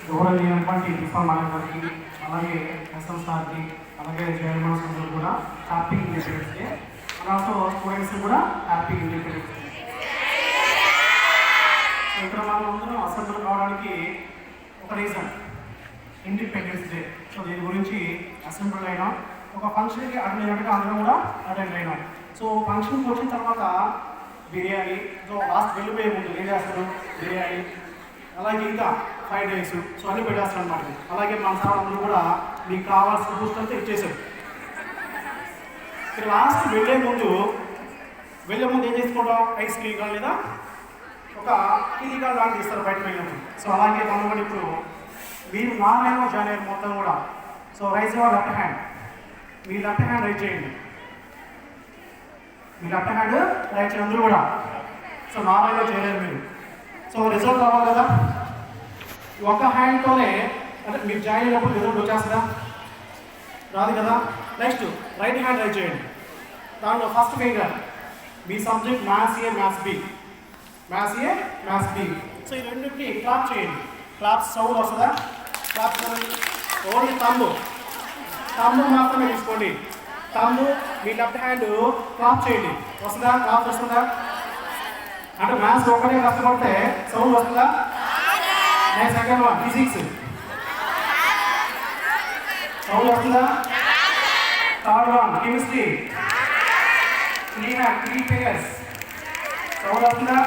గౌరవనీయమైనటువంటి principal madam గారికి, అలాగే S M సార్కి, అలాగే చైర్మన్ అందరూ కూడా happy independence day. And also students కూడా హ్యాపీ ఇండిపెండెన్స్ డే. ఇక్కడ మనం అందరం అసెంబ్లీ కావడానికి ఒక రీజన్ ఇండిపెండెన్స్ డే. సో దీని గురించి అసెంబ్లీ అయినా ఒక ఫంక్షన్కి అటెండ్ అయినట్టుగా అందరం కూడా అటెండ్ అయినాం. సో ఫంక్షన్కి వచ్చిన తర్వాత బిర్యానీ, సో లాస్ట్ వెళ్ళిపోయే ముందు ఏం చేస్తారు, బిర్యానీ, అలాగే ఇంకా ఫ్రైడ్ రైస్, సో అన్నీ పెట్టేస్తారు అనమాట. అలాగే మన సార్ అందరూ కూడా మీకు కావాల్సిన బూస్ట్ అంతా ఇచ్చేసారు. ఇక్కడ లాస్ట్ వెళ్ళే ముందు ఏం చేసుకుంటాం, ఐస్ క్రీమ్ కానీ లేదా ఒక ఇది కానీ లాంటి ఇస్తారు బయట వెళ్ళినప్పుడు. సో అలాగే మనం కూడా ఇప్పుడు మీరు నాలుగేమో జాయిన్ అయ్యారు మొత్తం కూడా. So rise your left hand, me left hand right చేయండి, మీ లెఫ్ట్ హ్యాండ్ రైట్ చేయండి అందరూ కూడా. సో నాలుగేమో చేయలేరు మీరు. సో రిజల్ట్ రావాలి కదా, ఒక హ్యాండ్తోనే అంటే మీరు జాయిన్ అయినప్పుడు రిజల్ట్ వచ్చేస్తుందా, రాదు కదా. నెక్స్ట్ రైట్ హ్యాండ్ రైట్ చేయండి, దాంట్లో ఫస్ట్ ఫింగర్ మీ సబ్జెక్ట్ మ్యాథ్స్ ఏ మ్యాథ్స్ బి, మ్యాథ్స్ ఏ మ్యాథ్స్ బి. సో ఈ రెండింటిని క్లాప్ చేయండి, క్లాప్స్ సౌండ్ వస్తుందా, క్లాప్స్ ఓన్లీ తమ్ము మాత్రమే తీసుకోండి. తమ్ము మీ లెఫ్ట్ హ్యాండ్ క్లాప్ చేయండి, వస్తుందా, క్లాప్ వస్తుందా. అంటే మ్యాథ్స్ ఒకటే కష్టపడితే సౌండ్ వస్తుందా. Next second one physics, sound వస్తుందా. Third one chemistry, three figures, sound వస్తుందా.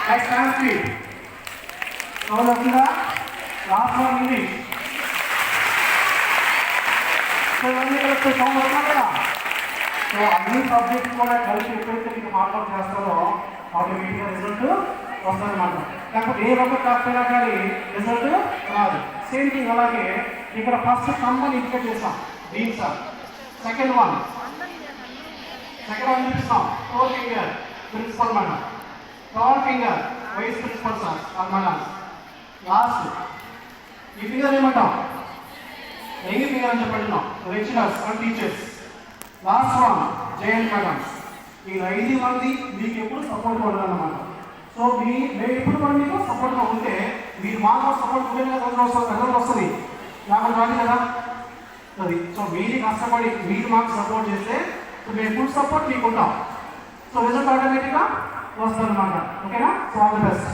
నెక్స్ట్ సాంస్క్రిట్, సౌండ్ వస్తుందా. Last one English. సో ఇవన్నీ కలిస్తే సౌండ్ వస్తుందా కదా. సో అన్ని సబ్జెక్ట్స్ కూడా కలిసి ఎప్పుడైతే మీకు హార్డ్ వర్క్ చేస్తారో ఆటోమేటిక్గా రిజల్ట్ వస్తుందన్నమాట. లేకపోతే ఏ ఒక్క క్లాస్ అయినా కానీ రిజల్ట్ రాదు. సేమ్ థింగ్ అలాగే ఇక్కడ ఫస్ట్ కమ్మని ఇండికేట్ చేస్తాం దీని సార్. సెకండ్ వన్ చూపిస్తాం, four finger principal madam, third finger vice principal sir madam. Last ఈ ఫింగర్ ఏమంటాం, రింగ్ ఫింగర్ అని చెప్పంటున్నాం, lecturers and teachers. Last one JN madam. ఈ 5 మంది మీకు ఎప్పుడు సపోర్ట్గా ఉండాలన్నమాట. సో మేము ఎప్పుడు కూడా మీకు సపోర్ట్గా ఉంటే మీరు మాకు సపోర్ట్ ఉంటే రిజల్ట్ వస్తుంది, నాకు రాదు కదా అది. సో మీరు కష్టపడి మీరు మాకు సపోర్ట్ చేస్తే మేము ఫుల్ సపోర్ట్ మీకు ఉంటాం. సో రిజల్ట్ ఆటోమేటిక్గా వస్తుంది అన్నమాట. ఓకేనా. So all the best.